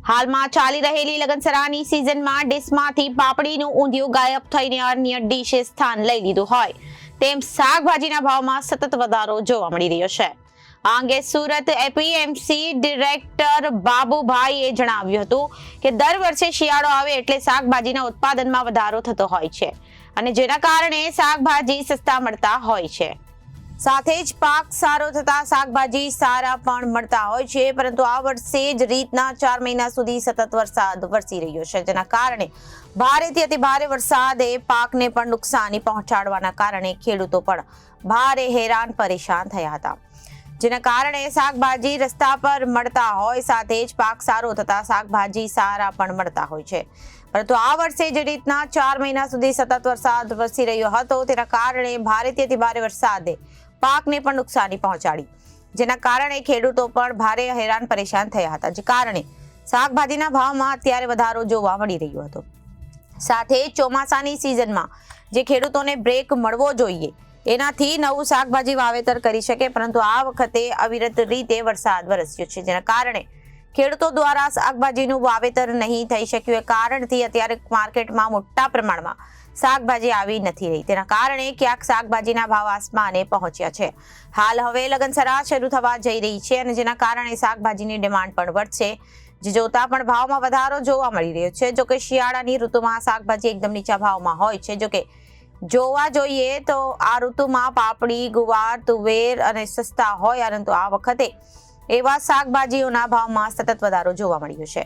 હાલમાં ચાલી રહેલી લગનસરાની સિઝનમાં ડીશમાંથી પાપડીનું ઊંધિયું ગાયબ થઈને અન્ય ડીશે સ્થાન લઈ લીધું હોય તેમ શાકભાજીના ભાવમાં સતત વધારો જોવા મળી રહ્યો છે. આ અંગે સુરત એપીએમસી ડિરેક્ટર બાબુભાઈએ જણાવ્યું હતું કે દર વર્ષે શિયાળો આવે એટલે શાકભાજીના ઉત્પાદનમાં વધારો થતો હોય છે અને જેના કારણે શાકભાજી સસ્તા મળતા હોય છે. સાથે જ પાક સારો થતા શાકભાજી સારા પણ મળતા હોય છે, પરંતુ આ વર્ષે જ રીતના 4 મહિના સુધી સતત વરસાદ વરસી રહ્યો છે, જેના કારણે ભારેથી અતિ ભારે વરસાદે પાકને પણ નુકસાની પહોંચાડવાના કારણે ખેડૂતો પણ ભારે હેરાન પરેશાન થયા હતા. જેના કારણે શાકભાજી રસ્તા પર મળતા હોય સાથે જ પાક સારો થતા શાકભાજી સારા પણ મળતા હોય છે, પરંતુ આ વર્ષે જે રીતના 4 મહિના સુધી સતત વરસાદ વરસી રહ્યો હતો તેના કારણે ભારેથી અતિ ભારે વરસાદે પાકને પણ નુકસાની પહોંચાડી, જેના કારણે ખેડૂતો પણ ભારે હેરાન પરેશાન થયા હતા, જે કારણે શાકભાજીના ભાવમાં અત્યારે વધારો જોવા મળી રહ્યો હતો. સાથે ચોમાસાની સિઝનમાં જે ખેડૂતોને બ્રેક મળવો જોઈએ એનાથી નવું શાકભાજી વાવેતર કરી શકે, પરંતુ આ વખતે અવિરત રીતે વરસાદ વરસ્યો છે, જેના કારણે ખેડૂતો દ્વારા શાકભાજીનું વાવેતર નહીં થઈ શક્યું. એ કારણથી અત્યારે માર્કેટમાં મોટા પ્રમાણમાં શાકભાજી આવી નથી રહી. તેના કારણે ક્યાંક શાકભાજીના ભાવ આસમાને પહોંચ્યા છે. હાલ હવે લગનસરા શરૂ થવા જઈ રહી છે અને જેના કારણે શાકભાજીની ડિમાન્ડ પણ વધશે, જે જોતા પણ ભાવમાં વધારો જોવા મળી રહ્યો છે. જોકે શિયાળાની ઋતુમાં શાકભાજી એકદમ નીચા ભાવમાં હોય છે. જોકે જોવા જોઈએ તો આ ઋતુમાં પાપડી, ગુવાર, તુવેર અને સસ્તા હોય, પરંતુ આ વખતે એવા શાકભાજીઓના ભાવમાં સતત વધારો જોવા મળ્યો છે.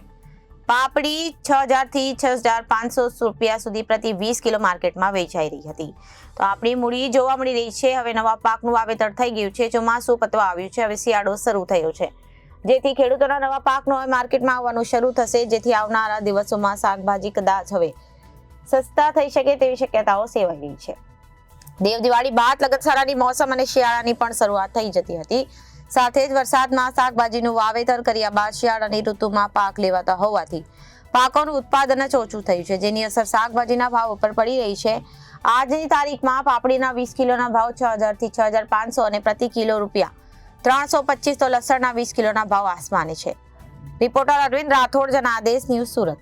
પાપડી 6,000 થી 6,500 રૂપિયા સુધી પ્રતિ 20 કિલો માર્કેટમાં વેચાઈ રહી હતી. તો આપણી મૂડી જોવા મળી રહી છે. હવે નવા પાકનું વાવેતર થઈ ગયું છે, ચોમાસું પતવા આવ્યું છે, હવે શિયાળો શરૂ થયો છે, જેથી ખેડૂતોના નવા પાકનો હવે માર્કેટમાં આવવાનું શરૂ થશે, જેથી આવનારા દિવસોમાં શાકભાજી કદાચ હવે સસ્તા થઈ શકે તેવી શક્યતાઓ સેવાઈ રહી છે. દેવ દિવાળી બાદ લગનસરાની મોસમ અને શિયાળાની પણ શરૂઆત થઈ જતી હતી. સાથે જ વરસાદમાં શાકભાજીનું વાવેતર કર્યા બાદ શિયાળાની ઋતુમાં પાક લેવાતા હોવાથી પાકોનું ઉત્પાદન જ ઓછું થયું છે, જેની અસર શાકભાજીના ભાવ ઉપર પડી રહી છે. આજની તારીખમાં પાપડીના 20 કિલોના ભાવ 6,000 થી 6,500 અને પ્રતિ કિલો રૂપિયા 325, તો લસણના 20 કિલોના ભાવ આસમાને છે. Reporter Arvind Rathod, Janadesh news, Surat.